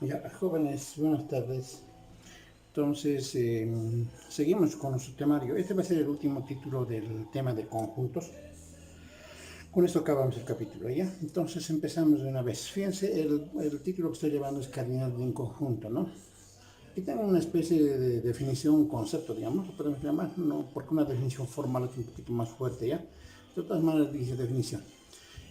Ya, jóvenes, buenas tardes. Entonces, seguimos con nuestro temario. Este va a ser el último título del tema de conjuntos. Con esto acabamos el capítulo, ¿ya? Entonces empezamos de una vez. Fíjense, el título que estoy llevando es cardinal de un conjunto, ¿no? Y tengo una especie de definición, un concepto, digamos, lo podemos llamar, no, porque una definición formal es un poquito más fuerte, ¿ya? De todas maneras dice definición.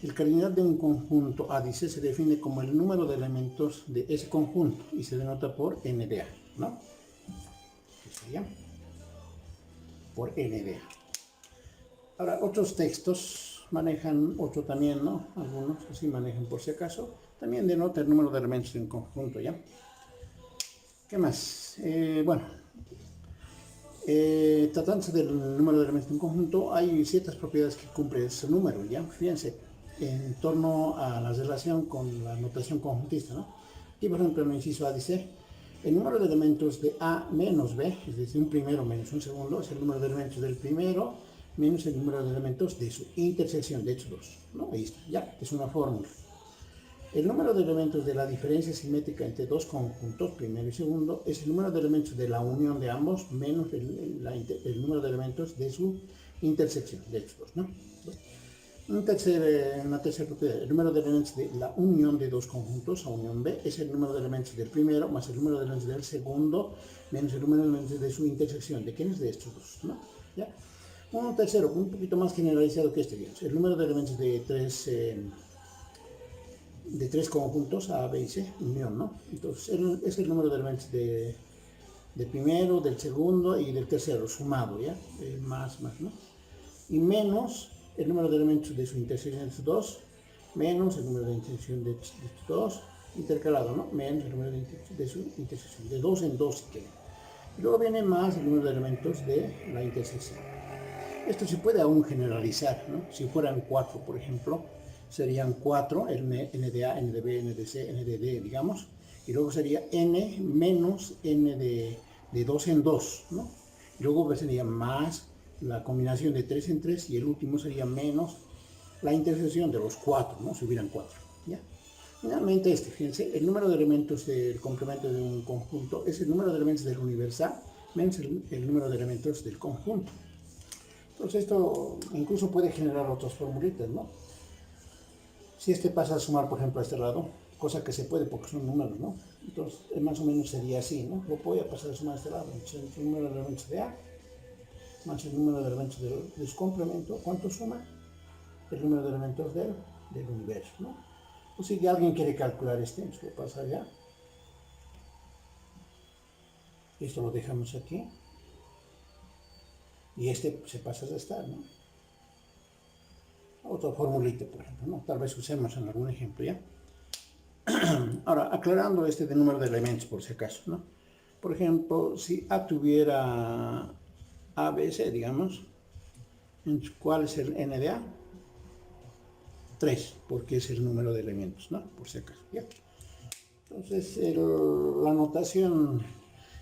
El cardinal de un conjunto A dice se define como el número de elementos de ese conjunto y se denota por n de A, ¿no? ¿Qué sería? Por n de A. Ahora, otros textos manejan otro también, ¿no? Algunos así manejan por si acaso. También denota el número de elementos de un conjunto, ¿ya? ¿Qué más? Tratándose del número de elementos de un conjunto, hay ciertas propiedades que cumple ese número, ¿ya? Fíjense, en torno a la relación con la notación conjuntista, ¿no? Y por ejemplo, en el inciso A dice, el número de elementos de A menos B, es decir, un primero menos un segundo, es el número de elementos del primero menos el número de elementos de su intersección, de hecho dos, ¿no? Ahí está, ya, es una fórmula. El número de elementos de la diferencia simétrica entre dos conjuntos, primero y segundo, es el número de elementos de la unión de ambos menos el número de elementos de su intersección, de estos dos, ¿no? Una tercera propiedad, el número de elementos de la unión de dos conjuntos, a unión B, es el número de elementos del primero más el número de elementos del segundo menos el número de elementos de su intersección. ¿De quiénes? De estos dos, ¿no? ¿Ya? Un tercero, un poquito más generalizado que este, digamos, el número de elementos de tres conjuntos, A, B y C, unión, ¿no? Entonces, es el número de elementos del primero, del segundo y del tercero, sumado, ¿ya? Más, ¿no? Y menos el número de elementos de su intersección de estos dos, menos el número de intersección de estos dos, intercalado, ¿no? Menos el número de su intersección, de dos en dos, si quieren. Y luego viene más el número de elementos de la intersección. Esto se puede aún generalizar, ¿no? Si fueran cuatro, por ejemplo, serían 4, n de A, n de B, n de C, n de D, digamos, y luego sería n menos n de 2 en 2, ¿no? Y luego sería más la combinación de 3 en 3 y el último sería menos la intersección de los 4, ¿no? Si hubieran 4, ¿ya? Finalmente fíjense, el número de elementos del complemento de un conjunto es el número de elementos del universal menos el número de elementos del conjunto. Entonces esto incluso puede generar otras formulitas, ¿no? Si pasa a sumar, por ejemplo, a este lado, cosa que se puede porque son números, ¿no? Entonces, más o menos sería así, ¿no? Lo voy a pasar a sumar a este lado. Entonces, el número de elementos de A más el número de elementos de su complemento, ¿cuánto suma? El número de elementos del universo, ¿no? O si alguien quiere calcular pues lo pasa allá. Esto lo dejamos aquí. Y se pasa a restar, ¿no? Otra formulita, por ejemplo, ¿no? Tal vez usemos en algún ejemplo, ¿ya? Ahora, aclarando de número de elementos por si acaso, ¿no? Por ejemplo, si A tuviera A, B, C, digamos, ¿cuál es el n de A? 3, porque es el número de elementos, ¿no? Por si acaso, ¿ya? Entonces, la notación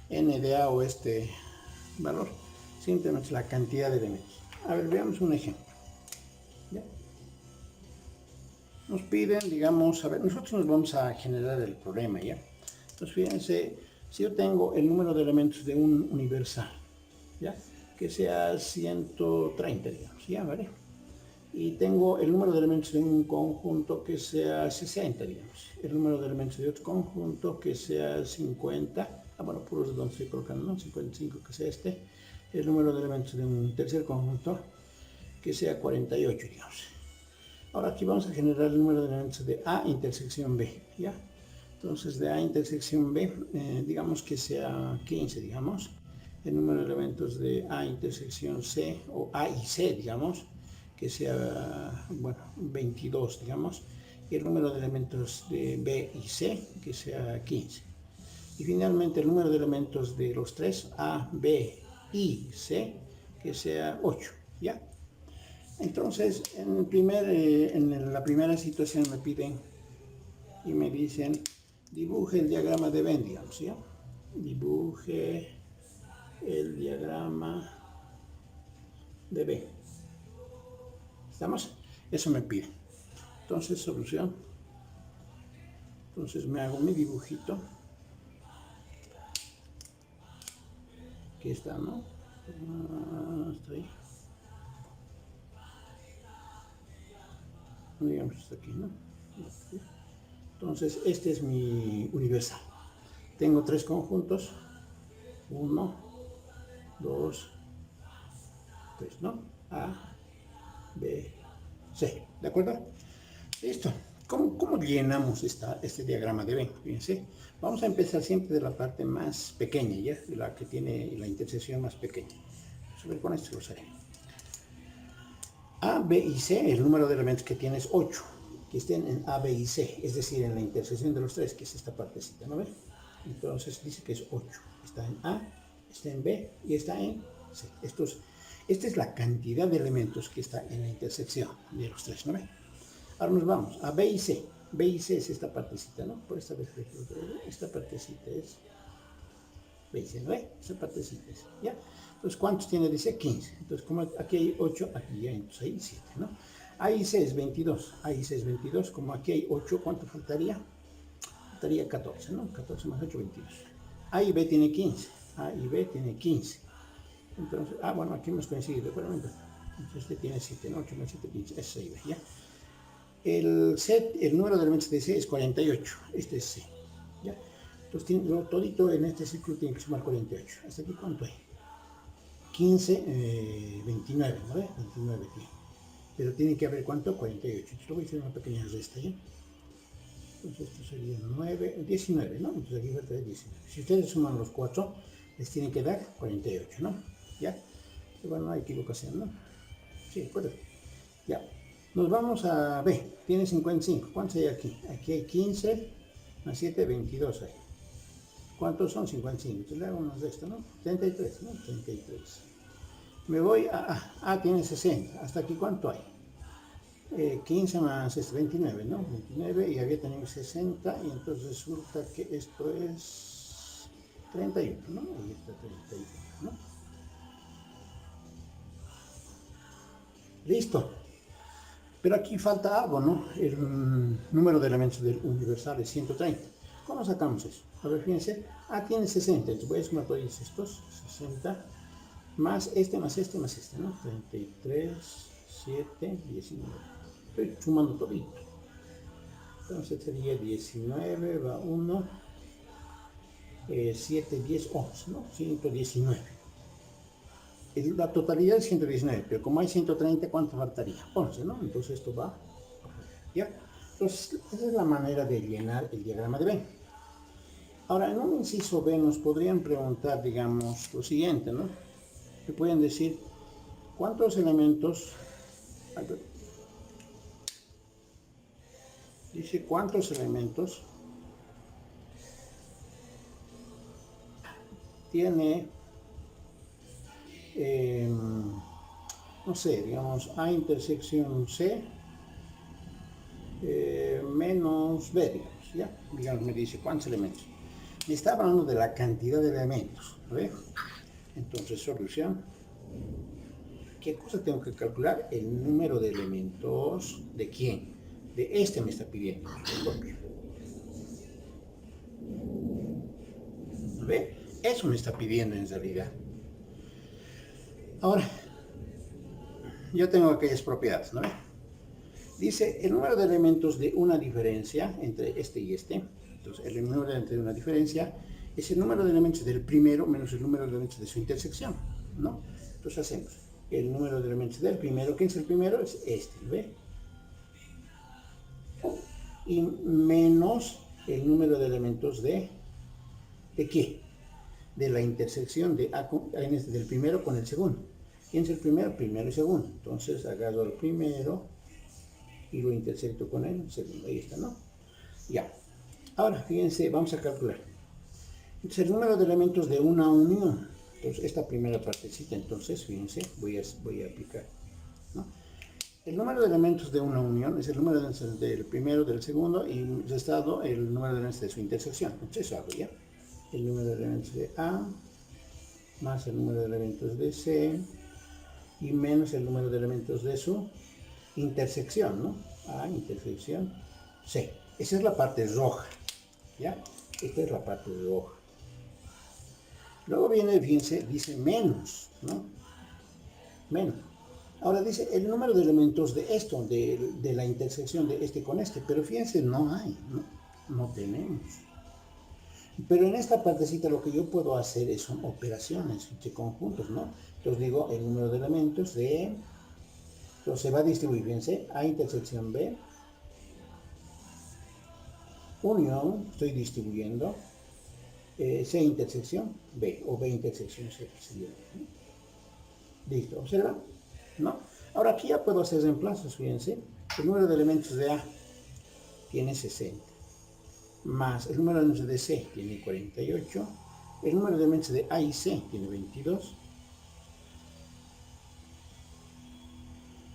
n de A o valor simplemente es la cantidad de elementos. A ver, veamos un ejemplo, ¿ya? Nos piden, digamos, a ver, nosotros nos vamos a generar el problema, ¿ya? Entonces, fíjense, si yo tengo el número de elementos de un universal, ¿ya? Que sea 130, digamos, ¿ya? ¿Vale? Y tengo el número de elementos de un conjunto que sea 60, digamos. El número de elementos de otro conjunto que sea 50. Bueno, por eso donde estoy colocando, ¿no? 55 que sea El número de elementos de un tercer conjunto que sea 48, digamos. Ahora aquí vamos a generar el número de elementos de A intersección B, ¿ya? Entonces de A intersección B, digamos que sea 15, digamos. El número de elementos de A intersección C, o A y C, digamos, que sea, bueno, 22, digamos. Y el número de elementos de B y C, que sea 15. Y finalmente el número de elementos de los tres, A, B y C, que sea 8, ¿ya? Entonces, en la primera situación me piden y me dicen, dibuje el diagrama de Venn, digamos, ¿ya? Dibuje el diagrama de Venn. ¿Estamos? Eso me piden. Entonces, solución. Entonces me hago mi dibujito. Aquí está, ¿no? Estoy. Digamos hasta aquí, ¿no? Entonces, este es mi universal. Tengo 3 conjuntos. 1, 2, 3, ¿no? A, B, C. ¿De acuerdo? Listo. ¿Cómo llenamos este diagrama de Venn? Fíjense. Vamos a empezar siempre de la parte más pequeña, ¿ya? De la que tiene la intersección más pequeña. Vamos a ver, con esto lo haré. A, B y C, el número de elementos que tiene es 8, que estén en A, B y C, es decir, en la intersección de los tres, que es esta partecita, ¿no ves? Entonces dice que es 8, está en A, está en B y está en C. Esta es la cantidad de elementos que está en la intersección de los tres, ¿no ves? Ahora nos vamos a B y C. B y C es esta partecita, ¿no? Por esta vez, esta partecita es B y C, ¿no ves? Esta partecita es, ¿ya? Entonces, ¿cuántos tiene? Dice 15. Entonces, como aquí hay 8, aquí ya, entonces hay 7, ¿no? A y C es 22. A y C es 22. Como aquí hay 8, ¿cuánto faltaría? Faltaría 14, ¿no? 14 más 8, 22. A y B tiene 15. A y B tiene 15. Entonces, bueno, aquí hemos coincidido. Entonces, este tiene 7, ¿no? 8 más 7, 15. Es 6, ¿ya? El número de elementos de C es 48. Este es C, ¿ya? Entonces, todito en este círculo tiene que sumar 48. ¿Hasta aquí cuánto hay? 15, 29, ¿no ve? 29 tiene. Pero tiene que haber ¿cuánto? 48. Entonces lo voy a hacer una pequeña resta, ¿ya? Entonces esto sería 9, 19, ¿no? Entonces aquí falta 19. Si ustedes suman los 4, les tienen que dar 48, ¿no? ¿Ya? Pero bueno, no hay equivocación, ¿no? Sí, correcto. Ya. Nos vamos a B. Tiene 55. ¿Cuántos hay aquí? Aquí hay 15 más 7, 22 hay. ¿Cuántos son? 55. Entonces le hago una resta, ¿no? 33, ¿no? 33. Me voy a A. Tiene 60. ¿Hasta aquí cuánto hay? 15 más 29, ¿no? 29 y había tenido 60 y entonces resulta que esto es 31, ¿no? Ahí está 31, ¿no? Listo. Pero aquí falta algo, ¿no? El número de elementos del universal es 130. ¿Cómo sacamos eso? A ver, fíjense. A tiene 60. Entonces voy a sumar todos estos. 60 más este, más este, más este, ¿no? 33, 7, 19. Estoy sumando todito. Entonces sería 19, va 1, 7, 10, 11, ¿no? 119. La totalidad es 119, pero como hay 130, ¿cuánto faltaría? 11, ¿no? Entonces esto va, ¿ya? Entonces, esa es la manera de llenar el diagrama de Venn. Ahora, en un inciso B nos podrían preguntar, digamos, lo siguiente, ¿no? Me pueden decir, ¿cuántos elementos? Dice, ¿cuántos elementos tiene, no sé, digamos, A intersección C menos B, digamos, ¿ya? Digamos, me dice, ¿cuántos elementos? Me está hablando de la cantidad de elementos, ¿ve? Entonces, solución. ¿Qué cosa tengo que calcular? El número de elementos de quién. De este me está pidiendo. ¿Ve? Eso me está pidiendo en realidad. Ahora, yo tengo aquellas propiedades, ¿no ve? Dice el número de elementos de una diferencia entre este y este. Entonces, el número de una diferencia es el número de elementos del primero menos el número de elementos de su intersección, ¿no? Entonces hacemos el número de elementos del primero. ¿Quién es el primero? Es este, ¿ve? Y menos el número de elementos ¿de qué? De la intersección de A del primero con el segundo. ¿Quién es el primero? Primero y segundo. Entonces agarro el primero y lo intersecto con el segundo. Ahí está, ¿no? Ya. Ahora, fíjense, vamos a calcular. Entonces, el número de elementos de una unión. Entonces, esta primera partecita, entonces, fíjense, voy a aplicar, ¿no? El número de elementos de una unión es el número del primero, del segundo, y restado el número de elementos de su intersección. Entonces, eso hago ya. El número de elementos de A, más el número de elementos de C, y menos el número de elementos de su intersección, ¿no? A, intersección, C. Esa es la parte roja. ¿ya? Esta es la parte roja. Luego viene, fíjense, dice menos, ¿no? Menos. Ahora dice el número de elementos de esto, de la intersección de este con este, pero fíjense, no hay, ¿no? No tenemos. Pero en esta partecita lo que yo puedo hacer son operaciones de conjuntos, ¿no? Entonces digo el número de elementos de... Entonces se va a distribuir, fíjense, A intersección B, unión, estoy distribuyendo, C intersección B, o B intersección C, sería, ¿no? Listo, ¿observan? ¿No? Ahora aquí ya puedo hacer reemplazos, fíjense. El número de elementos de A tiene 60, más el número de elementos de C tiene 48, el número de elementos de A y C tiene 22,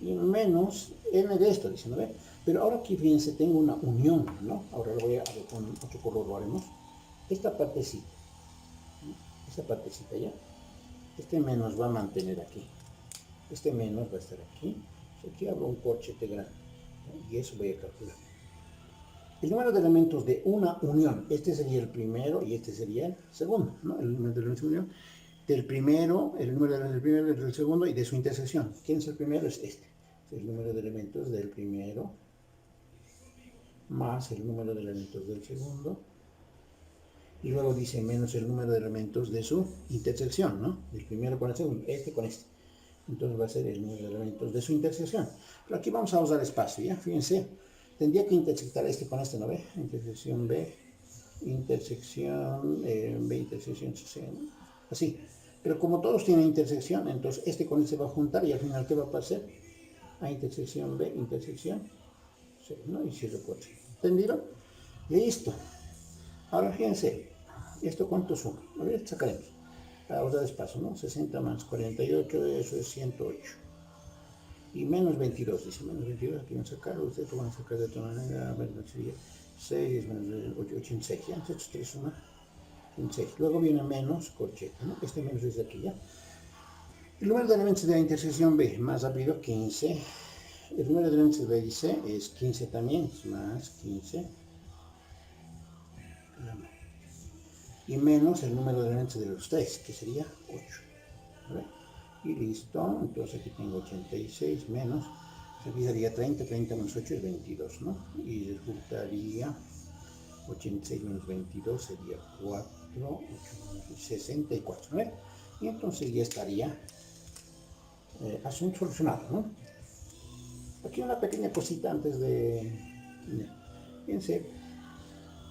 y menos n de esto, dicen, ¿no? Pero ahora aquí, fíjense, tengo una unión, ¿no? Ahora lo voy a ver con otro color, lo haremos. Esta partecita, ¿no? Esta partecita ya, este menos va a mantener aquí, este menos va a estar aquí, aquí abro un corchete grande, ¿no? Y eso voy a calcular. El número de elementos de una unión, este sería el primero y este sería el segundo, ¿no? El número de elementos de unión del primero, el número de elementos del primero y del segundo y de su intersección. ¿Quién es el primero? Es este. El número de elementos del primero más el número de elementos del segundo, y luego dice menos el número de elementos de su intersección, ¿no? Del primero con el segundo, este con este. Entonces va a ser el número de elementos de su intersección. Pero aquí vamos a usar espacio, ¿ya? Fíjense, tendría que intersectar este con este, ¿no ve? Intersección B, intersección B, intersección C, ¿no? Así. Pero como todos tienen intersección, entonces este con este va a juntar y al final, ¿qué va a pasar? A intersección B, intersección C, ¿no? Y cierro por C. ¿Entendido? Listo. Ahora fíjense, ¿esto cuánto suma? A ver, sacaremos. Para usar espacio, ¿no? 60 más 48, eso es 108. Y menos 22, dice, menos 22, aquí van a sacar, ustedes lo van a sacar de otra manera, a ver, sería 6, menos 8, 86, ya, estos tres suman 86. Luego viene menos corchete, ¿no? Este menos es de aquí, ¿ya? El número de elementos de la intersección B, más rápido, 15. El número de elementos de B y C es 15 también, más 15. Y menos el número de elementos de los tres, que sería 8. ¿Vale? Y listo, entonces aquí tengo 86 menos, aquí sería 30, 30 menos 8 es 22, ¿no? Y resultaría 86 menos 22 sería 4, 8 menos 64, ¿no? Y entonces ya estaría asunto solucionado, ¿no? Aquí una pequeña cosita antes de... Fíjense,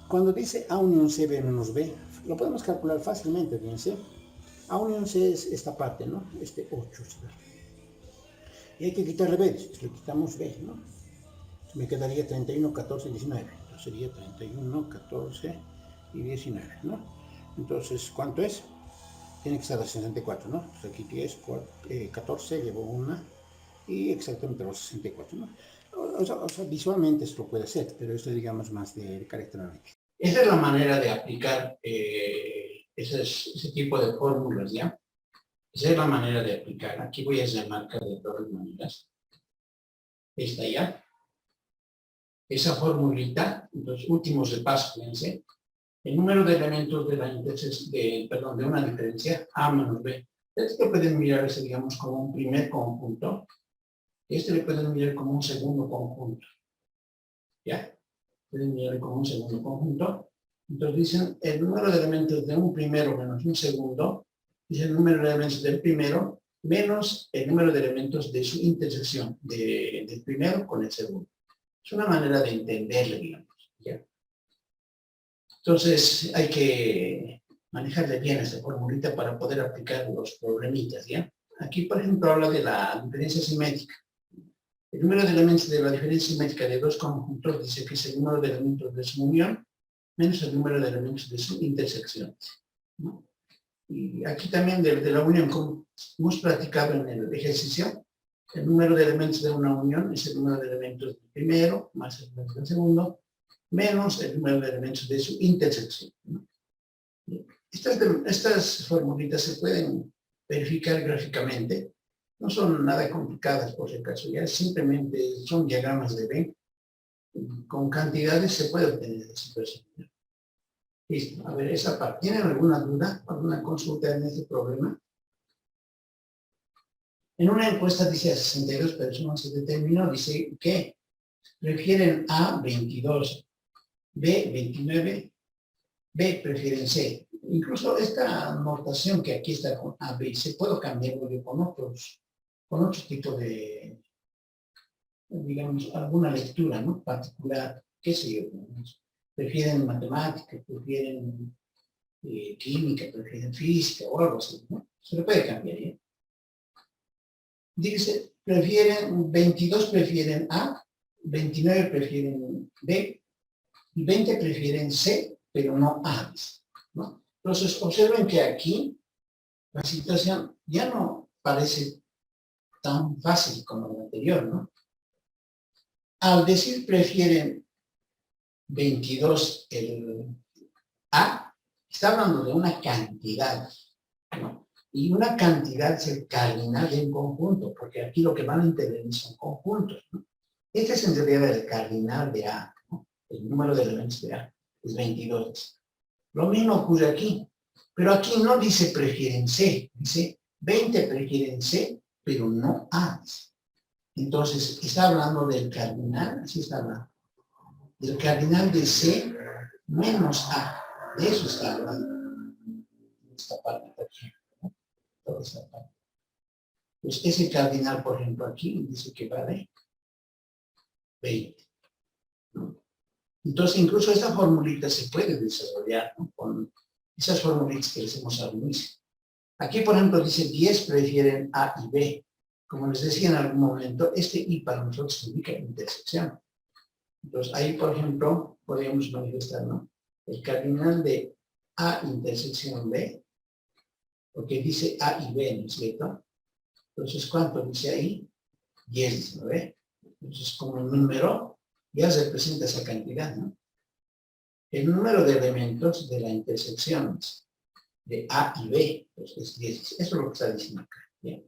cuando dice A unión C, B menos B, lo podemos calcular fácilmente, fíjense. A unión C es esta parte, ¿no? Este 8, ¿sí? Y hay que quitarle B, le quitamos B, ¿no? Me quedaría 31, 14, 19. Entonces sería 31, 14 y 19, ¿no? Entonces, ¿cuánto es? Tiene que ser a 64, ¿no? Pues aquí 10, 14, llevo una y exactamente los 64, ¿no? O sea, visualmente esto lo puede hacer, pero esto es, digamos, más de carácter analítico. Esa es la manera de aplicar ese tipo de fórmulas, ¿ya? Esa es la manera de aplicar. Aquí voy a hacer marca de todas maneras. Esta ya. Esa formulita, los últimos de paso, fíjense. El número de elementos de la de una diferencia A menos B. Esto pueden mirar ese, digamos, como un primer conjunto. Este le pueden mirar como un segundo conjunto. ¿Ya? Pueden mirar como un segundo conjunto. Entonces dicen, el número de elementos de un primero menos un segundo, es el número de elementos del primero menos el número de elementos de su intersección, del primero con el segundo. Es una manera de entenderle, digamos. ¿Ya? Entonces hay que manejarle bien esta formulita para poder aplicar los problemitas, ¿ya? Aquí, por ejemplo, habla de la diferencia simétrica. El número de elementos de la diferencia simétrica de dos conjuntos dice que es el número de elementos de su unión menos el número de elementos de su intersección, ¿no? Y aquí también de la unión, como hemos practicado en el ejercicio, el número de elementos de una unión es el número de elementos del primero más el número del segundo menos el número de elementos de su intersección, ¿no? Estas formulitas se pueden verificar gráficamente, no son nada complicadas por si acaso, ya simplemente son diagramas de Venn, con cantidades se puede obtener esa situación. Listo. A ver, esa parte. ¿Tienen alguna duda, alguna consulta en este problema? En una encuesta dice a 62 personas se determinó, dice que prefieren A 22, B 29, B prefieren C. Incluso esta notación que aquí está con A, B y C, puedo cambiarlo con otro tipo de, digamos, alguna lectura, ¿no? Particular, qué sé yo. Prefieren matemáticas, prefieren química, prefieren física o algo así, ¿no? Se lo puede cambiar, ¿eh? Dice, 22 prefieren A, 29 prefieren B y 20 prefieren C, pero no A, ¿no? Entonces, observen que aquí la situación ya no parece tan fácil como la anterior, ¿no? Al decir prefieren 22 el A, está hablando de una cantidad, ¿no? Y una cantidad es el cardinal de un conjunto, porque aquí lo que van a intervenir son conjuntos, ¿no? Este es en realidad el cardinal de A, ¿no? El número de elementos de A es 22. Lo mismo ocurre aquí, pero aquí no dice prefieren C, dice 20 prefieren C, pero no A. Entonces, está hablando del cardinal, así está hablando, del cardinal de C menos A. De eso está hablando. Esta parte de aquí, ¿no? Toda esta parte. Pues ese cardinal, por ejemplo, aquí dice que vale 20. ¿No? Entonces, incluso esta formulita se puede desarrollar, ¿no? Con esas formulitas que les hemos hablado. Aquí, por ejemplo, dice 10 prefieren A y B. Como les decía en algún momento, este I para nosotros significa intersección. Entonces, ahí, por ejemplo, podríamos manifestar, ¿no? El cardinal de A intersección B, porque dice A y B, ¿no es cierto? Entonces, ¿cuánto dice ahí? 10, ¿no ve? Entonces, como el número ya representa esa cantidad, ¿no? El número de elementos de la intersección de A y B, pues es 10. Eso es lo que está diciendo acá. ¿Bien?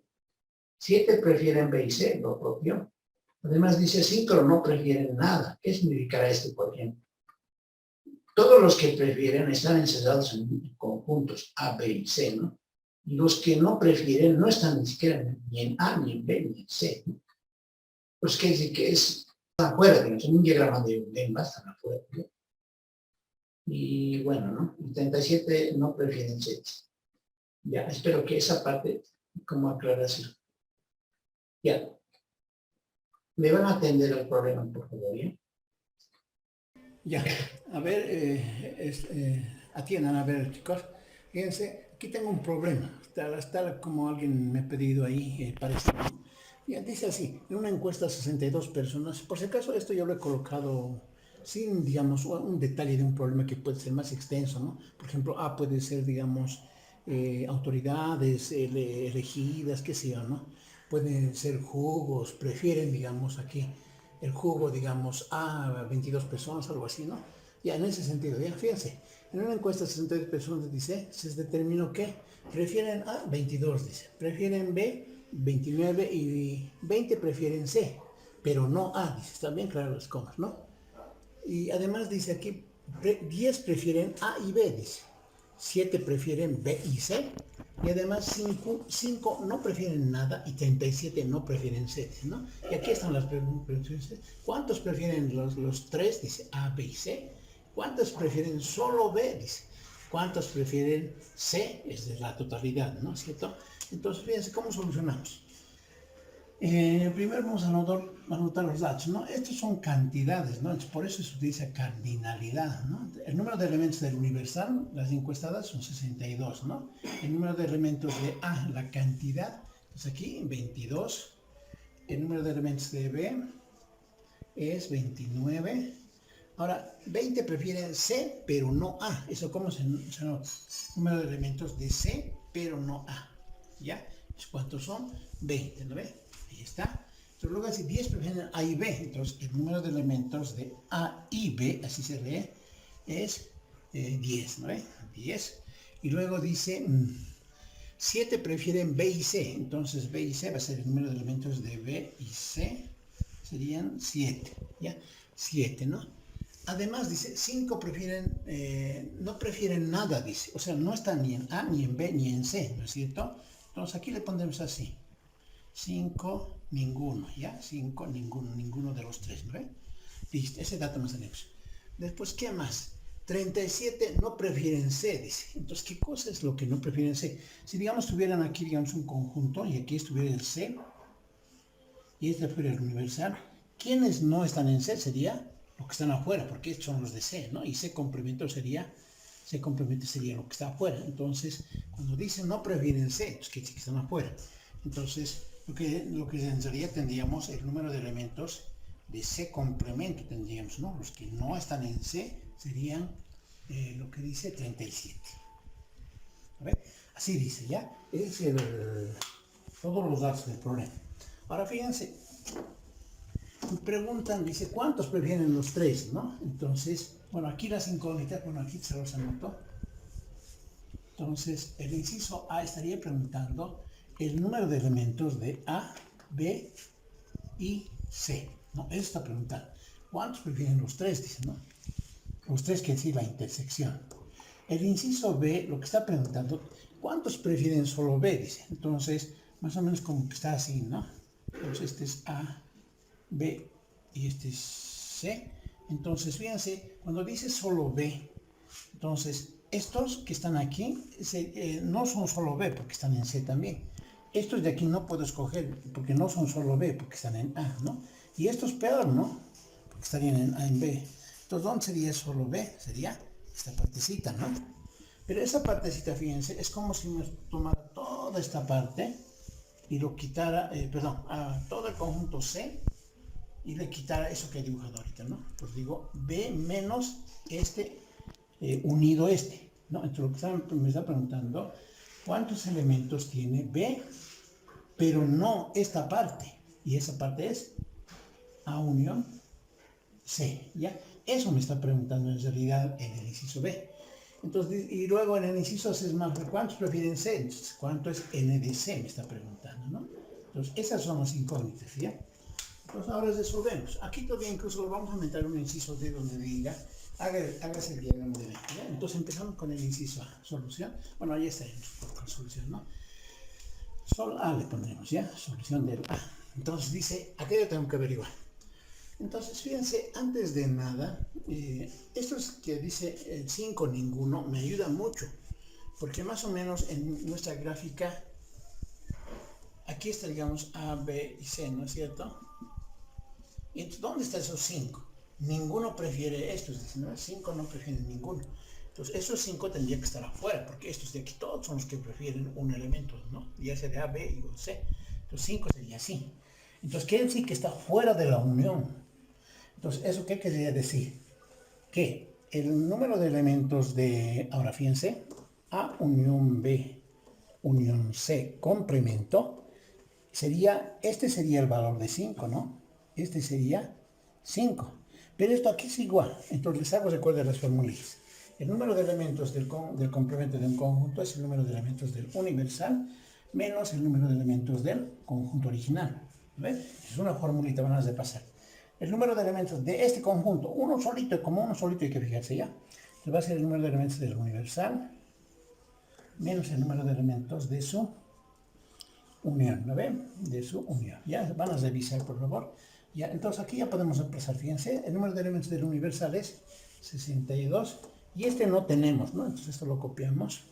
7 prefieren B y C, lo propio. Además dice 5 no prefieren nada. ¿Qué significará esto, por ejemplo? Todos los que prefieren están encerrados en conjuntos A, B y C, ¿no? Y los que no prefieren no están ni siquiera ni en A, ni en B, ni en C, ¿no? Pues quiere decir que es afuera, digamos, en un diagrama de Venn están afuera, ¿no? Y bueno, ¿no? Y 37 no prefieren C. Ya, espero que esa parte como aclaración. Ya. ¿Me van a atender el problema, por favor? ¿Ya? Ya, a ver, atiendan a ver, chicos. Fíjense, aquí tengo un problema. Tal como alguien me ha pedido ahí, parece. Ya, dice así, en una encuesta a 62 personas, por si acaso esto yo lo he colocado sin, digamos, un detalle de un problema que puede ser más extenso, ¿no? Por ejemplo, A puede ser, digamos, autoridades elegidas, qué sé yo, ¿no? Pueden ser jugos, prefieren, digamos, aquí el jugo, digamos, a 22 personas, algo así, ¿no? Ya, en ese sentido, ya, fíjense, en una encuesta de 62 personas dice, se determinó que prefieren A, 22, dice, prefieren B, 29 y 20 prefieren C, pero no A, dice, están bien claras las comas, ¿no? Y además dice aquí, 10 prefieren A y B, dice, 7 prefieren B y C, y además 5 no prefieren nada y 37 no prefieren C, ¿no? Y aquí están las preguntas. ¿Cuántos prefieren los 3? Dice A, B y C. ¿Cuántos prefieren solo B? Dice. ¿Cuántos prefieren C? Es de la totalidad, ¿no es cierto? Entonces, fíjense cómo solucionamos. Primero vamos a anotar los datos, ¿no? Estos son cantidades, ¿no? Entonces, por eso se utiliza cardinalidad, ¿no? El número de elementos del universal, las encuestadas son 62, ¿no? El número de elementos de A, la cantidad, pues aquí 22. El número de elementos de B es 29. Ahora, 20 prefieren C, pero no A. ¿Eso cómo se nota? Número de elementos de C, pero no A. ¿Ya? ¿Cuántos son? 20, ¿no ve? Ahí está. Pero luego dice 10 prefieren A y B. Entonces, el número de elementos de A y B, así se lee, es 10, ¿no ve? 10. Y luego dice 7 prefieren B y C. Entonces, B y C va a ser el número de elementos de B y C. Serían 7, ¿ya? 7, ¿no? además dice, 5 prefieren, no prefieren nada, dice. O sea, no están ni en A, ni en B, ni en C, ¿no es cierto? Entonces aquí le pondremos así. 5, ninguno, ¿ya? 5, ninguno, ninguno de los tres, ¿no ve? Listo, ese dato nos tenemos. Después, ¿qué más? 37 no prefieren C, dice. Entonces, ¿qué cosa es lo que no prefieren C? Si, digamos, tuvieran aquí, digamos, un conjunto, y aquí estuviera el C, y este fuera el universal, ¿quiénes no están en C? Sería los que están afuera, porque estos son los de C, ¿no? Y C complemento sería lo que está afuera. Entonces, cuando dicen no prefieren C, entonces quiere decir que están afuera. Entonces, lo que en realidad tendríamos el número de elementos de C complemento, tendríamos, ¿no? Los que no están en C serían lo que dice 37. A ver, así dice, ¿ya? Es todos los datos del problema. Ahora fíjense, me preguntan, dice, ¿cuántos prefieren los tres, no? Entonces, bueno, aquí las incógnitas, bueno, aquí se los anoto. Entonces, el inciso A estaría preguntando el número de elementos de A, B y C, ¿no? Eso está preguntando. ¿Cuántos prefieren los tres? Dice, ¿no? Los tres quiere decir la intersección. El inciso B, lo que está preguntando, ¿cuántos prefieren solo B? Dice. Entonces, más o menos como que está así, ¿no? Entonces, este es A, B y este es C. Entonces, fíjense, cuando dice solo B, entonces, estos que están aquí no son solo B porque están en C también. Estos de aquí no puedo escoger porque no son solo B porque están en A, ¿no? Y estos peor, ¿no? Porque estarían en A en B. Entonces, ¿dónde sería solo B? Sería esta partecita, ¿no? Pero esa partecita, fíjense, es como si me tomara toda esta parte y lo quitara, perdón, a todo el conjunto C y le quitara eso que he dibujado ahorita, ¿no? Pues digo B menos este unido este, ¿no? Entonces lo que me está preguntando, ¿cuántos elementos tiene B? Pero no esta parte, y esa parte es A unión C, ¿ya? Eso me está preguntando en realidad en el inciso B. Entonces, y luego en el inciso C es más, ¿cuántos prefieren C? Entonces, ¿cuánto es N de C? Me está preguntando, ¿no? Entonces, esas son las incógnitas, ¿ya? Entonces, ahora resolvemos. Aquí todavía incluso vamos a meter un inciso D donde diga, hágase el diagrama de B, ¿ya? Entonces, empezamos con el inciso A, solución. Bueno, ahí está la solución, ¿no? Sol A le pondremos, ¿ya? Solución del A. Entonces, dice, aquello tengo que averiguar. Entonces, fíjense, antes de nada, esto es que dice el 5 ninguno, me ayuda mucho, porque más o menos en nuestra gráfica, aquí estaríamos A, B y C, ¿no es cierto? ¿Y entonces, dónde están esos 5? Ninguno prefiere estos, dicen, ¿no? 5 no prefieren ninguno. Entonces, esos 5 tendrían que estar afuera, porque estos de aquí todos son los que prefieren un elemento, ¿no? Ya sea de A, B o C. Entonces, 5 sería así. Entonces, quiere decir que está fuera de la unión. Entonces, ¿eso qué quería decir? Que el número de elementos de, ahora fíjense, A unión B unión C complemento, este sería el valor de 5, ¿no? Este sería 5. Pero esto aquí es igual. Entonces les hago recuerdo las fórmulas. El número de elementos del complemento de un conjunto es el número de elementos del universal menos el número de elementos del conjunto original. ¿Ves? Es una formulita, van a repasar. El número de elementos de este conjunto, uno solito, como uno solito hay que fijarse ya. Entonces va a ser el número de elementos del universal menos el número de elementos de su unión, ¿no ven? De su unión. Ya van a revisar, por favor. Ya, entonces aquí ya podemos empezar, fíjense, el número de elementos del universal es 62 y este no tenemos, ¿no? Entonces esto lo copiamos.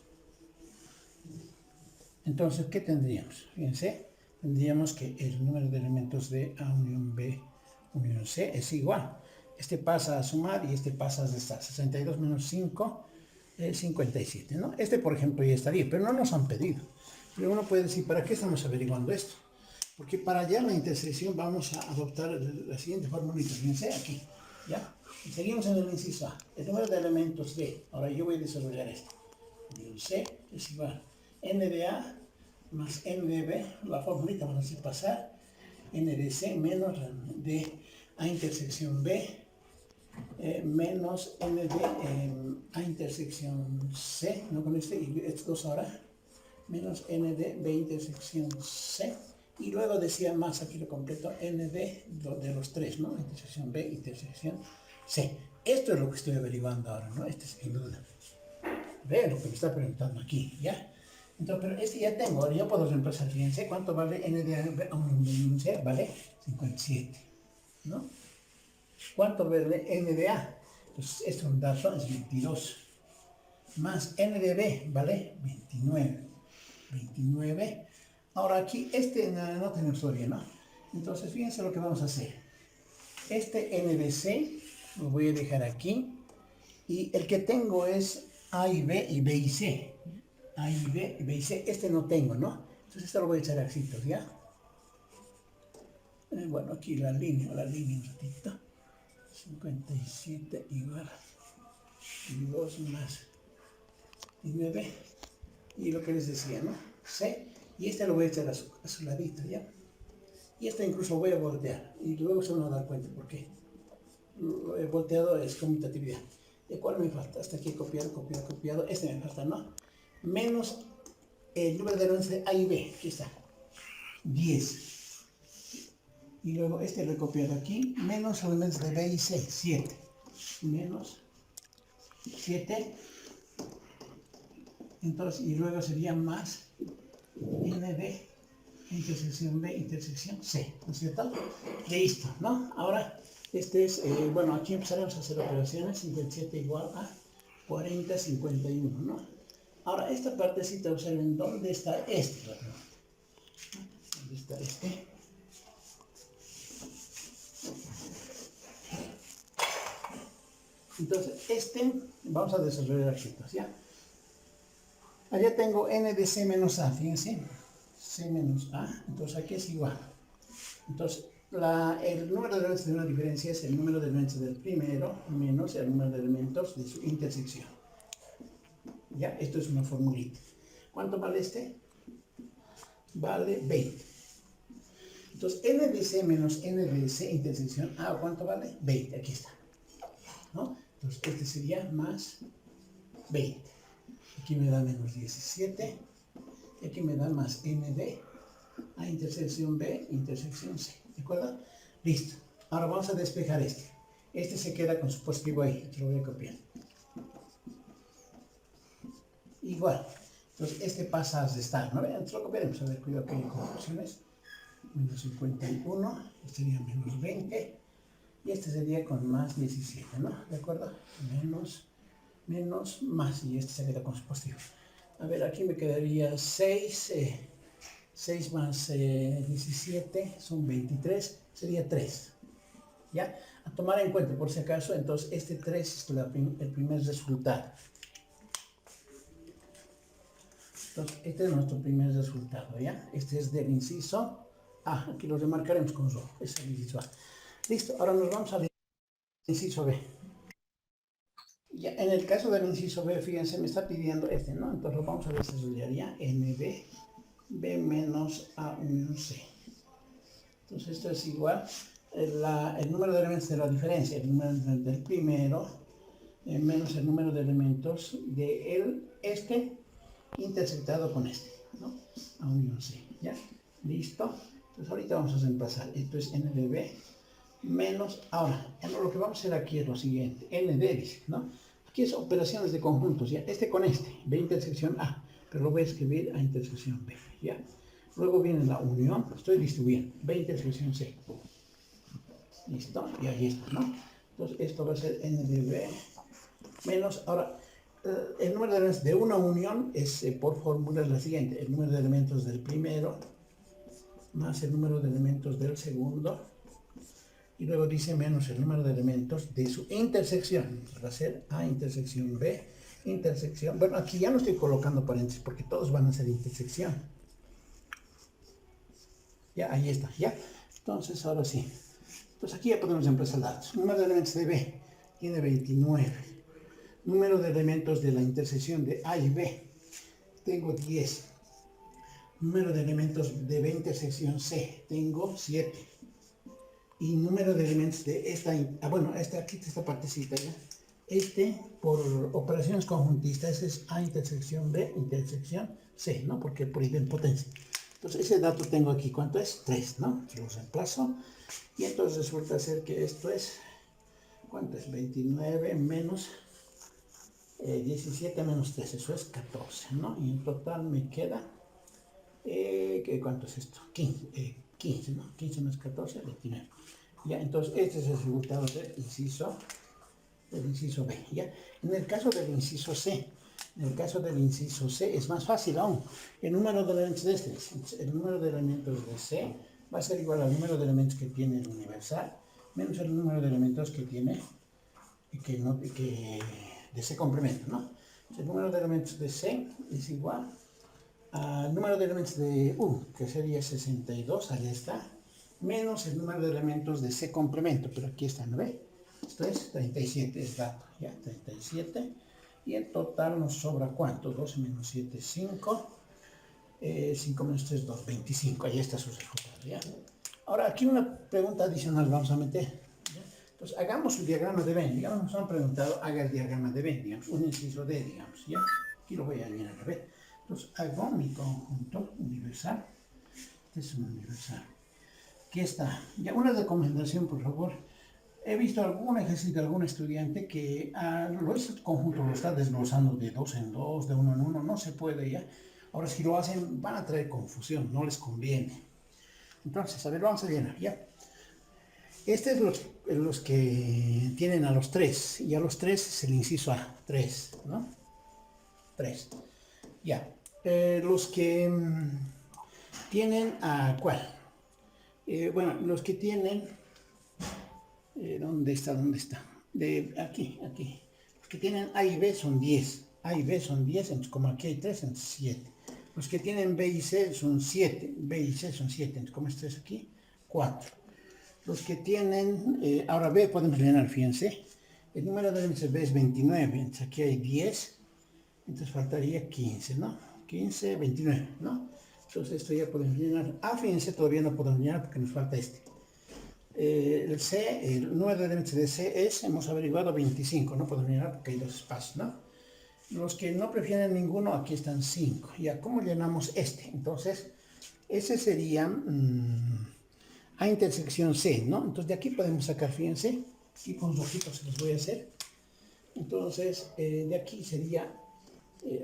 Entonces, ¿qué tendríamos? Fíjense, tendríamos que el número de elementos de A unión B unión C es igual. Este pasa a sumar y este pasa a restar. 62 menos 5 es 57, ¿no? Este, por ejemplo, ya estaría, pero no nos han pedido. Pero uno puede decir, ¿para qué estamos averiguando esto? Porque para hallar la intersección vamos a adoptar la siguiente formulita. Fíjense aquí, ¿ya? Y seguimos en el inciso A. El número de elementos de, ahora yo voy a desarrollar esto. Unión C es igual N de A más N de B, la formulita vamos a hacer pasar, N de C menos de A intersección B menos N de A intersección C, no con este, y estos dos ahora, menos N de B intersección C, y luego decía más, aquí lo completo, N de los tres, ¿no? Intersección B, intersección C. Esto es lo que estoy averiguando ahora, ¿no? Este es sin duda. Vean lo que me está preguntando aquí, ¿ya? Entonces, pero este ya tengo, ahora ya puedo reemplazar, fíjense, ¿cuánto vale n de A? Vale 57, ¿no? ¿Cuánto vale n de A? Pues este es un dato, es 22. Más n de B, ¿vale? 29. 29. Ahora aquí, este no tenemos todavía, ¿no? Entonces, fíjense lo que vamos a hacer. Este n de C lo voy a dejar aquí. Y el que tengo es A y B y B y C. A y B y B y C. Este no tengo, ¿no? Entonces esto lo voy a echar a axitos, ¿ya? Bueno, aquí la línea un ratito. 57 igual. Y 2 más 9. Y lo que les decía, ¿no? C. Y este lo voy a echar a su ladito, ¿ya? Y este incluso lo voy a voltear. Y luego se van a dar cuenta por qué. Lo he volteado es conmutatividad. ¿De cuál me falta? Hasta aquí copiado, copiado, copiado. Este me falta, ¿no? Menos el número de elementos de A y B. Aquí está. 10. Y luego este lo he copiado aquí. Menos elementos de B y C. 7. Menos 7. Entonces, y luego sería más N de intersección B, intersección C. ¿No es cierto? Listo, ¿no? Ahora, este es, bueno, aquí empezaremos a hacer operaciones. 57 igual a 40, 51, ¿no? Ahora, esta partecita, observen, ¿dónde está este? ¿Dónde está este? Entonces, este, vamos a desarrollar aquí, ¿ya? Allá tengo n de c menos a, fíjense. C menos a, entonces aquí es igual. Entonces, el número de elementos de una diferencia es el número de elementos del primero menos el número de elementos de su intersección. ¿Ya? Esto es una formulita. ¿Cuánto vale este? Vale 20. Entonces, n de c menos n de c intersección a, ¿cuánto vale? 20, aquí está. ¿No? Entonces, este sería más 20. Aquí me da menos 17. Y aquí me da más n de a intersección B, intersección C. ¿De acuerdo? Listo. Ahora vamos a despejar este. Este se queda con su positivo ahí. Yo lo voy a copiar. Igual. Entonces, este pasa a restar, ¿no? Entonces lo copiaremos. A ver, cuidado que hay confusiones. Menos 51. Este sería menos 20. Y este sería con más 17, ¿no? ¿De acuerdo? Menos, más. Y este se queda con su positivo. A ver, aquí me quedaría 6. 6 más 17 son 23. Sería 3. ¿Ya? A tomar en cuenta, por si acaso, entonces este 3 es el primer resultado. Entonces, este es nuestro primer resultado, ¿ya? Este es del inciso A. Aquí lo remarcaremos con rojo. Es el inciso A. Listo, ahora nos vamos al inciso B. Ya, en el caso del inciso B, fíjense, me está pidiendo este, ¿no? Entonces lo vamos a desarrollar ya. NB, B menos A unión C. Entonces esto es igual. El número de elementos de la diferencia, el número del primero, menos el número de elementos de este intersectado con este, ¿no? A unión C, ¿ya? Listo. Entonces ahorita vamos a reemplazar. Esto es n de b menos, ahora, lo que vamos a hacer aquí es lo siguiente, n de dice, ¿no? Aquí es operaciones de conjuntos, ¿ya? Este con este, B intersección A, pero lo voy a escribir a intersección B, ¿ya? Luego viene la unión, estoy distribuyendo, B intersección C. Listo, y ahí está, ¿no? Entonces esto va a ser n de b menos, ahora, el número de elementos de una unión es, por fórmula, es la siguiente, el número de elementos del primero más el número de elementos del segundo, y luego dice menos el número de elementos de su intersección. Va a ser A intersección B, intersección. Bueno, aquí ya no estoy colocando paréntesis porque todos van a ser intersección. Ya, ahí está, ya. Entonces, ahora sí. Pues aquí ya podemos empezar datos. Número de elementos de B tiene 29. Número de elementos de la intersección de A y B. Tengo 10. Número de elementos de B intersección C. Tengo 7. Y número de elementos de esta, bueno, aquí esta partecita, ¿ya? Por operaciones conjuntistas, es A intersección B intersección C, ¿no? Porque por idempotencia. Entonces, ese dato tengo aquí, ¿cuánto es? 3, ¿no? Lo reemplazo. Y entonces resulta ser que esto es ¿cuánto es? 29 menos 17 menos 3, eso es 14, ¿no? Y en total me queda, ¿cuánto es esto? 15, ¿no? 15 menos 14, 29. Ya, entonces este es el resultado del inciso B, ¿ya? En el caso del inciso C, es más fácil aún. El número de elementos de el número de elementos de C va a ser igual al número de elementos que tiene el universal, menos el número de elementos que tiene, de C complemento, ¿no? El número de elementos de C es igual al número de elementos de U, que sería 62, ahí está, menos el número de elementos de C complemento, pero aquí está, ¿no ve? Esto es 37, es dato, ¿ya? 37, y en total nos sobra ¿cuánto? 12 menos 7, 5, 5 menos 3, 2, 25, ahí está su resultado, ¿ya? Ahora, aquí una pregunta adicional vamos a meter, ¿ya? Entonces, hagamos un diagrama de Venn, digamos, nos han preguntado, haga el diagrama de Venn, digamos, un inciso D, digamos, ¿ya? Aquí lo voy a llenar, a ver. Entonces, hago mi conjunto universal, este es un universal. Aquí está. Ya una recomendación, por favor. He visto algún ejercicio de algún estudiante que este conjunto lo está desglosando de 2 en 2, de 1 en 1, no se puede ya. Ahora, si lo hacen, van a traer confusión, no les conviene. Entonces, a ver, vamos a llenar, ¿ya? Este es los que tienen a los 3, y a los 3 es el inciso A, 3, ¿no? 3. Ya. Los que tienen a ¿cuál? Bueno, los que tienen, ¿dónde está? De aquí. Los que tienen A y B son 10. A y B son 10, entonces como aquí hay 3, entonces 7. Los que tienen B y C son 7. B y C son 7, entonces como este es aquí, 4. Los que tienen, ahora B podemos llenar, fíjense. El número de elementos de B es 29, entonces aquí hay 10. Entonces faltaría 15, ¿no? 15, 29, ¿no? Entonces esto ya podemos llenar. A, fíjense, todavía no podemos llenar porque nos falta este. El C, el número de elementos de C es, hemos averiguado, 25, no podemos llenar porque hay 2 espacios, ¿no? Los que no prefieren ninguno, aquí están 5. Ya, ¿cómo llenamos este? Entonces, ese sería A intersección C, ¿no? Entonces de aquí podemos sacar, fíjense, aquí con los ojitos se los voy a hacer. Entonces, de aquí sería,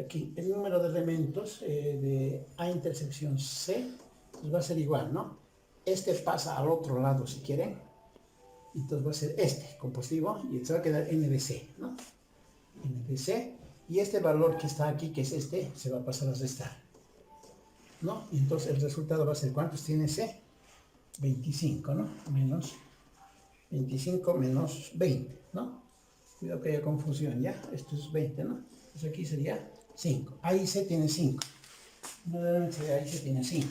aquí, el número de elementos de A intersección C, pues va a ser igual, ¿no? Este pasa al otro lado, si quieren. Entonces va a ser este, compositivo, y se va a quedar N de C, ¿no? N de C, y este valor que está aquí, que es este, se va a pasar a restar, ¿no? Y entonces el resultado va a ser, ¿cuántos tiene C? 25, ¿no? Menos 25 menos 20, ¿no? Cuidado que haya confusión, ¿ya? Esto es 20, ¿no? Entonces aquí sería 5. A y C tiene 5. Nuevamente A y C tiene 5.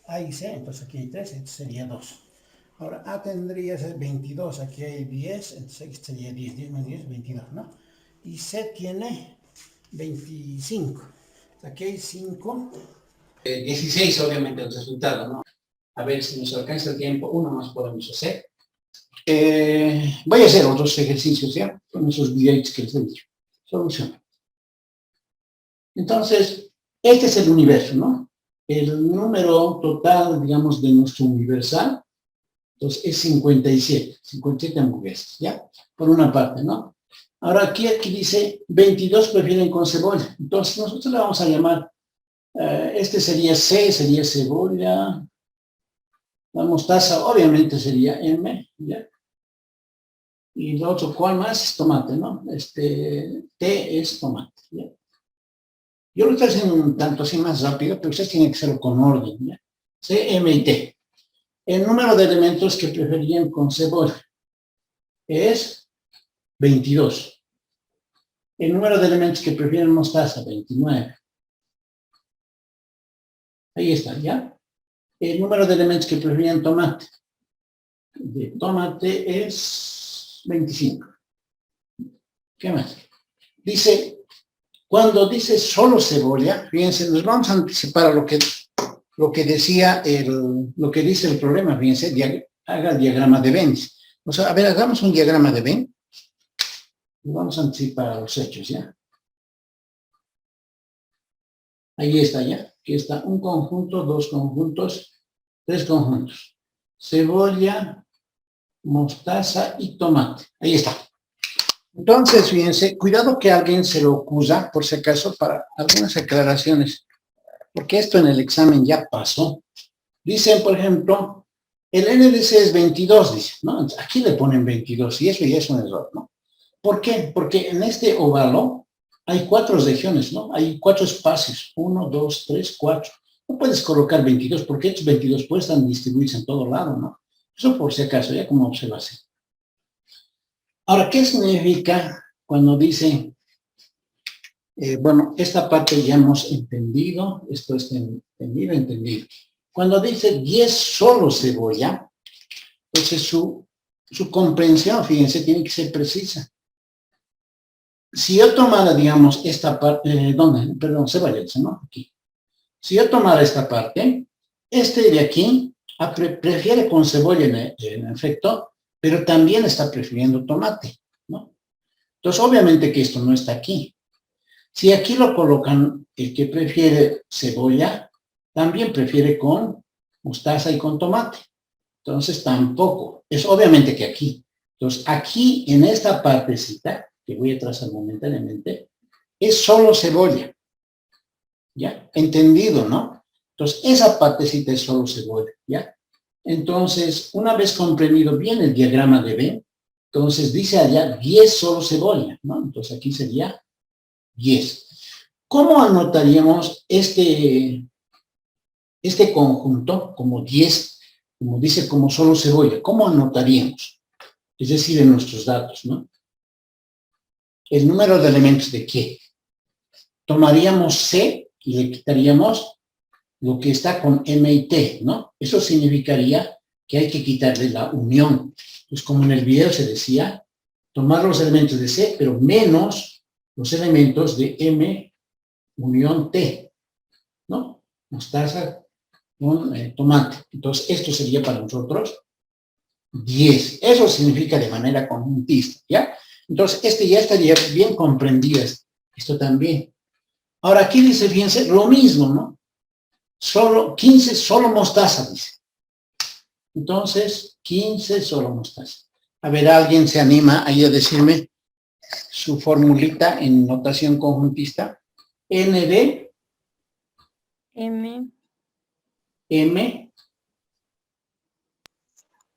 A y C, entonces aquí hay 3, esto sería 2. Ahora A tendría 22, aquí hay 10, entonces aquí sería 10, 10 más 10, 22, ¿no? Y C tiene 25. Aquí hay 5. 16 obviamente el resultado, ¿no? A ver si nos alcanza el tiempo, uno más podemos hacer. Voy a hacer otros ejercicios, ¿ya? Con esos videos que les he dicho. Solución. Entonces, este es el universo, ¿no? El número total, digamos, de nuestro universal, entonces es 57 hamburguesas, ¿ya? Por una parte, ¿no? Ahora aquí dice 22 prefieren con cebolla. Entonces nosotros le vamos a llamar, este sería C, sería cebolla. La mostaza obviamente sería M, ¿ya? Y lo otro, ¿cuál más? Es tomate, ¿no? T es tomate, ¿ya? Yo lo estoy haciendo un tanto así más rápido, pero ustedes tienen que hacerlo con orden, ¿ya? C, M y T. El número de elementos que preferían con cebolla es 22. El número de elementos que prefieren mostaza, 29. Ahí está, ¿ya? El número de elementos que prefieren tomate, de tomate es 25. ¿Qué más? Dice, cuando dice solo cebolla, fíjense, nos vamos a anticipar a lo que decía lo que dice el problema, fíjense, haga el diagrama de Venn. O sea, a ver, hagamos un diagrama de Venn. Vamos a anticipar a los hechos, ¿ya? Ahí está, ¿ya? Aquí está un conjunto, 2 conjuntos, 3 conjuntos. Cebolla, mostaza y tomate. Ahí está. Entonces, fíjense, cuidado que alguien se lo acusa, por si acaso, para algunas aclaraciones, porque esto en el examen ya pasó. Dicen, por ejemplo, el NDC es 22, dice, ¿no? Aquí le ponen 22 y eso ya es un error, ¿no? ¿Por qué? Porque en este óvalo hay 4 regiones, ¿no? Hay 4 espacios, 1, 2, 3, 4. No puedes colocar 22 porque estos 22 pueden distribuirse en todo lado, ¿no? Eso por si acaso, ya como observación. Ahora, ¿qué significa cuando dice, bueno, esta parte ya hemos entendido, esto es entendido. Cuando dice 10 solo cebolla, entonces su comprensión, fíjense, tiene que ser precisa. Si yo tomara, digamos, esta parte, ¿dónde? Perdón, cebolla, ¿no? Aquí. Si yo tomara esta parte, este de aquí prefiere con cebolla en efecto, pero también está prefiriendo tomate, ¿no? Entonces, obviamente que esto no está aquí. Si aquí lo colocan, el que prefiere cebolla, también prefiere con mostaza y con tomate. Entonces, tampoco. Es obviamente que aquí. Entonces, aquí, en esta partecita, que voy a trazar momentáneamente, es solo cebolla. ¿Ya? Entendido, ¿no? Entonces, esa partecita es solo cebolla, ¿ya? Entonces, una vez comprendido bien el diagrama de B, entonces dice allá 10 solo cebolla, ¿no? Entonces, aquí sería 10. ¿Cómo anotaríamos este conjunto como 10, como dice, como solo cebolla? ¿Cómo anotaríamos? Es decir, en nuestros datos, ¿no? El número de elementos de qué. Tomaríamos C y le quitaríamos lo que está con M y T, ¿no? Eso significaría que hay que quitarle la unión. Pues como en el video se decía, tomar los elementos de C, pero menos los elementos de M unión T, ¿no? Mostaza con tomate. Entonces, esto sería para nosotros 10. Eso significa de manera conjuntista, ¿ya? Entonces, este ya estaría bien comprendido, esto también. Ahora, aquí dice, fíjense, lo mismo, ¿no? Solo 15, solo mostaza, dice. Entonces, 15 solo mostaza. A ver, ¿alguien se anima ahí a decirme su formulita en notación conjuntista? N de M M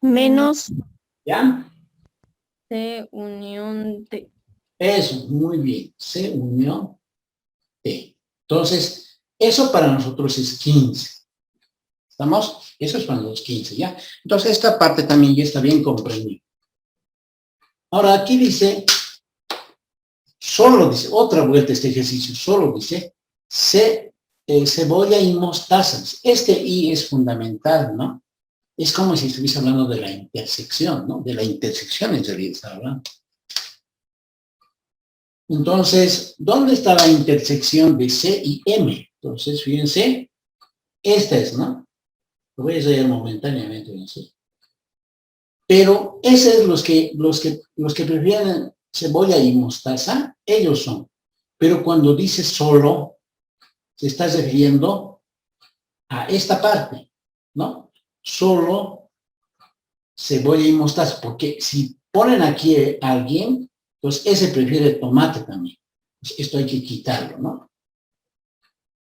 menos ¿ya? C unión T. Eso, muy bien. C unión T. Entonces, eso para nosotros es 15. ¿Estamos? Eso es para los 15, ¿ya? Entonces, esta parte también ya está bien comprendida. Ahora, aquí dice, solo dice, otra vuelta este ejercicio, solo dice, cebolla y mostazas. Este I es fundamental, ¿no? Es como si estuviese hablando de la intersección, ¿no? De la intersección en realidad está hablando. Entonces, ¿dónde está la intersección de C y M? Entonces, fíjense, esta es, ¿no? Lo voy a leer momentáneamente, no sé. Pero esos es los que prefieren cebolla y mostaza, ellos son. Pero cuando dice solo, se está refiriendo a esta parte, ¿no? Solo cebolla y mostaza, porque si ponen aquí a alguien, pues ese prefiere tomate también. Pues esto hay que quitarlo, ¿no?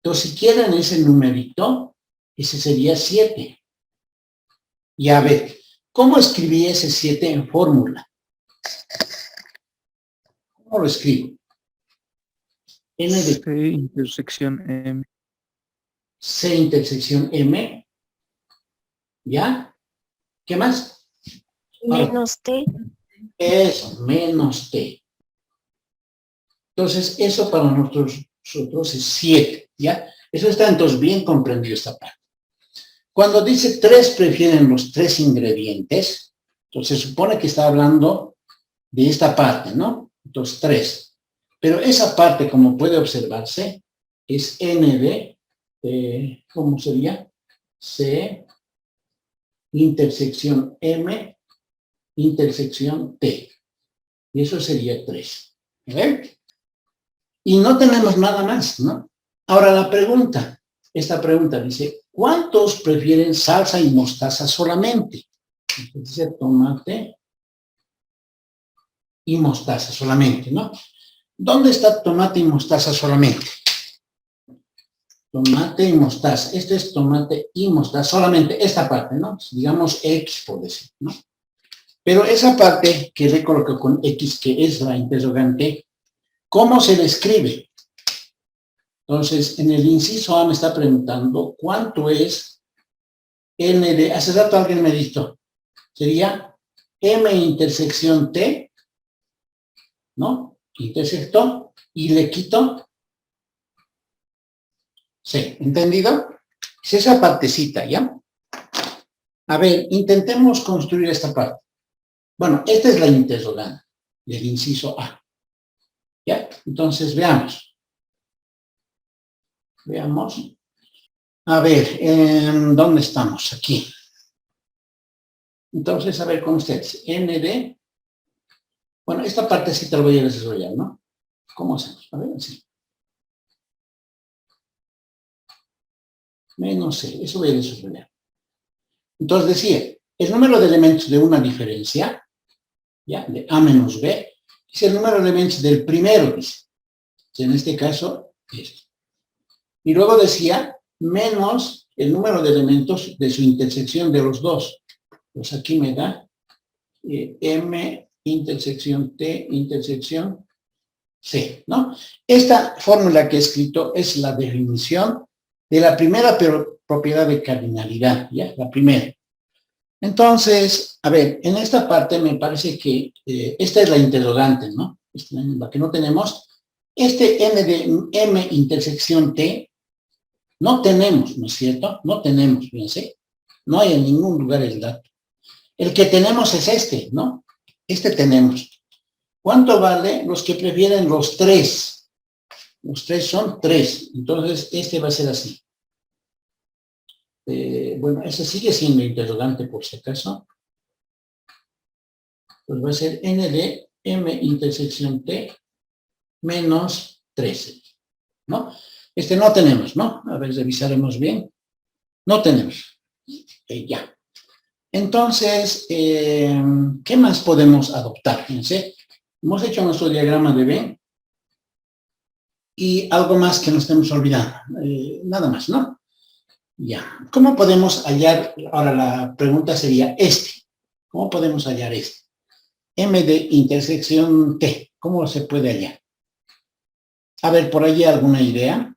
Entonces, si quieren ese numerito, ese sería 7. Y a ver, ¿cómo escribí ese 7 en fórmula? ¿Cómo lo escribo? N de C intersección M. C intersección M, ¿ya? ¿Qué más? Menos T. Eso, menos T. Entonces, eso para nosotros es 7, ¿ya? Eso está entonces bien comprendido esta parte. Cuando dice 3 prefieren los 3 ingredientes, entonces se supone que está hablando de esta parte, ¿no? Entonces, 3. Pero esa parte, como puede observarse, es N de, ¿cómo sería? C, intersección M, intersección T. Y eso sería 3. ¿Ven? Y no tenemos nada más, ¿no? Ahora la pregunta, esta pregunta dice, ¿cuántos prefieren salsa y mostaza solamente? Entonces dice tomate y mostaza solamente, ¿no? ¿Dónde está tomate y mostaza solamente? Tomate y mostaza. Este es tomate y mostaza, solamente esta parte, ¿no? Digamos X, por decir, ¿no? Pero esa parte que le coloco con X, que es la interrogante, ¿cómo se le escribe? Entonces, en el inciso A me está preguntando cuánto es N de, hace rato alguien me dijo, sería M intersección T, ¿no? Intersecto, y le quito C, ¿entendido? Es esa partecita, ¿ya? A ver, intentemos construir esta parte. Bueno, esta es la interrogante del inciso A, ¿ya? Entonces, veamos. Veamos. A ver, ¿dónde estamos? Aquí. Entonces, a ver con ustedes. N de... Bueno, esta partecita la voy a desarrollar, ¿no? ¿Cómo hacemos? A ver, así. Menos C, eso voy a desarrollar. Entonces decía, el número de elementos de una diferencia, ¿ya? De A menos B, es el número de elementos del primero, dice. En este caso, esto. Y luego decía, menos el número de elementos de su intersección de los dos. Pues aquí me da M intersección T intersección C, ¿no? Esta fórmula que he escrito es la definición de la primera propiedad de cardinalidad, ¿ya? La primera. Entonces, a ver, en esta parte me parece que esta es la interrogante, ¿no? La que no tenemos. Este N de M intersección T, no tenemos, ¿no es cierto? No tenemos, fíjense. No hay en ningún lugar el dato. El que tenemos es este, ¿no? Este tenemos. ¿Cuánto vale los que prefieren los tres? Los tres son 3. Entonces, este va a ser así. Bueno, ese sigue siendo interrogante por si acaso. Pues va a ser N de M intersección T menos 13, ¿no? Este no tenemos, ¿no? A ver, revisaremos bien. No tenemos. Ya. Entonces, ¿qué más podemos adoptar? Fíjense, hemos hecho nuestro diagrama de Venn y algo más que nos estemos olvidando. Nada más, ¿no? Ya. ¿Cómo podemos hallar? Ahora la pregunta sería este. ¿Cómo podemos hallar este? M de intersección T. ¿Cómo se puede hallar? A ver, por allí alguna idea.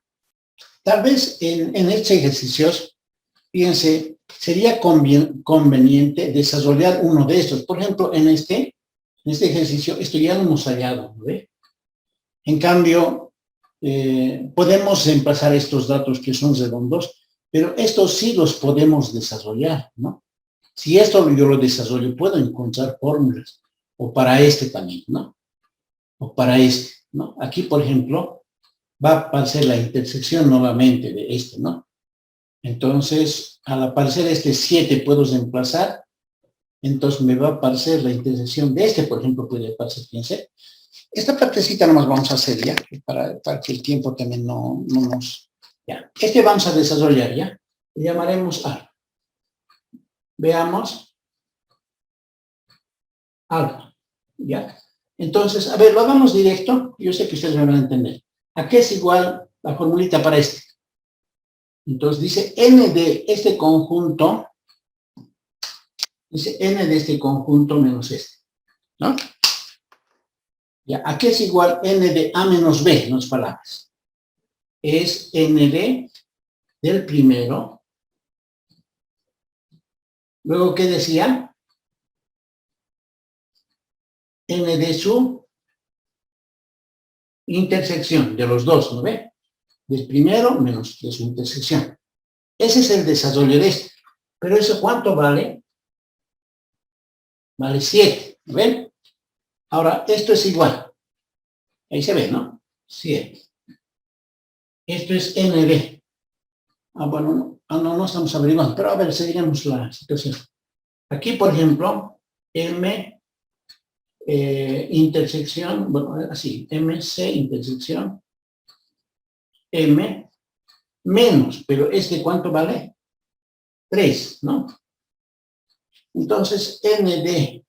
Tal vez en este ejercicio, fíjense, sería conveniente desarrollar uno de estos. Por ejemplo, en este ejercicio, esto ya lo hemos hallado, ¿no ve? En cambio, podemos reemplazar estos datos que son redondos, pero estos sí los podemos desarrollar, ¿no? Si esto yo lo desarrollo, puedo encontrar fórmulas, o para este también, ¿no? O para este, ¿no? Aquí, por ejemplo, va a aparecer la intersección nuevamente de este, ¿no? Entonces, al aparecer este 7 puedo reemplazar, entonces me va a aparecer la intersección de este, por ejemplo, puede aparecer, fíjense. Esta partecita nomás vamos a hacer ya, para que el tiempo también no nos... Ya. Este vamos a desarrollar ya, le llamaremos A. Veamos. Alfa, ¿ya? Entonces, a ver, lo hagamos directo, yo sé que ustedes me van a entender. ¿A qué es igual la formulita para este? Entonces dice N de este conjunto, dice N de este conjunto menos este, ¿no? Ya, ¿a qué es igual N de A menos B? En otras palabras. Es N de del primero. Luego, ¿qué decía? N de su intersección, de los dos, ¿no ve? Del primero menos de su intersección. Ese es el desarrollo de este. Pero ¿eso cuánto vale? Vale 7, ¿no ven? Ahora, esto es igual. Ahí se ve, ¿no? 7. Esto es NB. Bueno, no estamos averiguando, pero a ver, seguiremos la situación. Aquí, por ejemplo, M intersección, bueno, así, MC intersección M menos, pero ¿este cuánto vale? 3, ¿no? Entonces, N de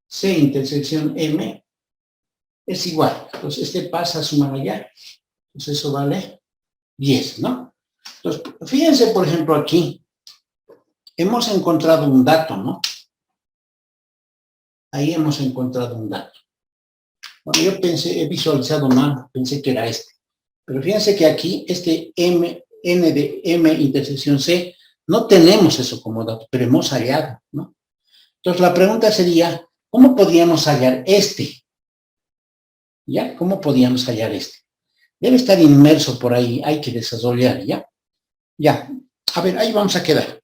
C intersección M es igual. Entonces, este pasa a sumar allá. Entonces, eso vale 10, ¿no? Entonces, fíjense, por ejemplo, aquí. Hemos encontrado un dato, ¿no? Ahí hemos encontrado un dato. Bueno, yo pensé, he visualizado mal, pensé que era este. Pero fíjense que aquí, este n de M intersección C, no tenemos eso como dato, pero hemos hallado, ¿no? Entonces, la pregunta sería, ¿cómo podíamos hallar este? ¿Ya? ¿Cómo podíamos hallar este? Debe estar inmerso por ahí, hay que desarrollar, ¿ya? Ya, a ver, ahí vamos a quedar.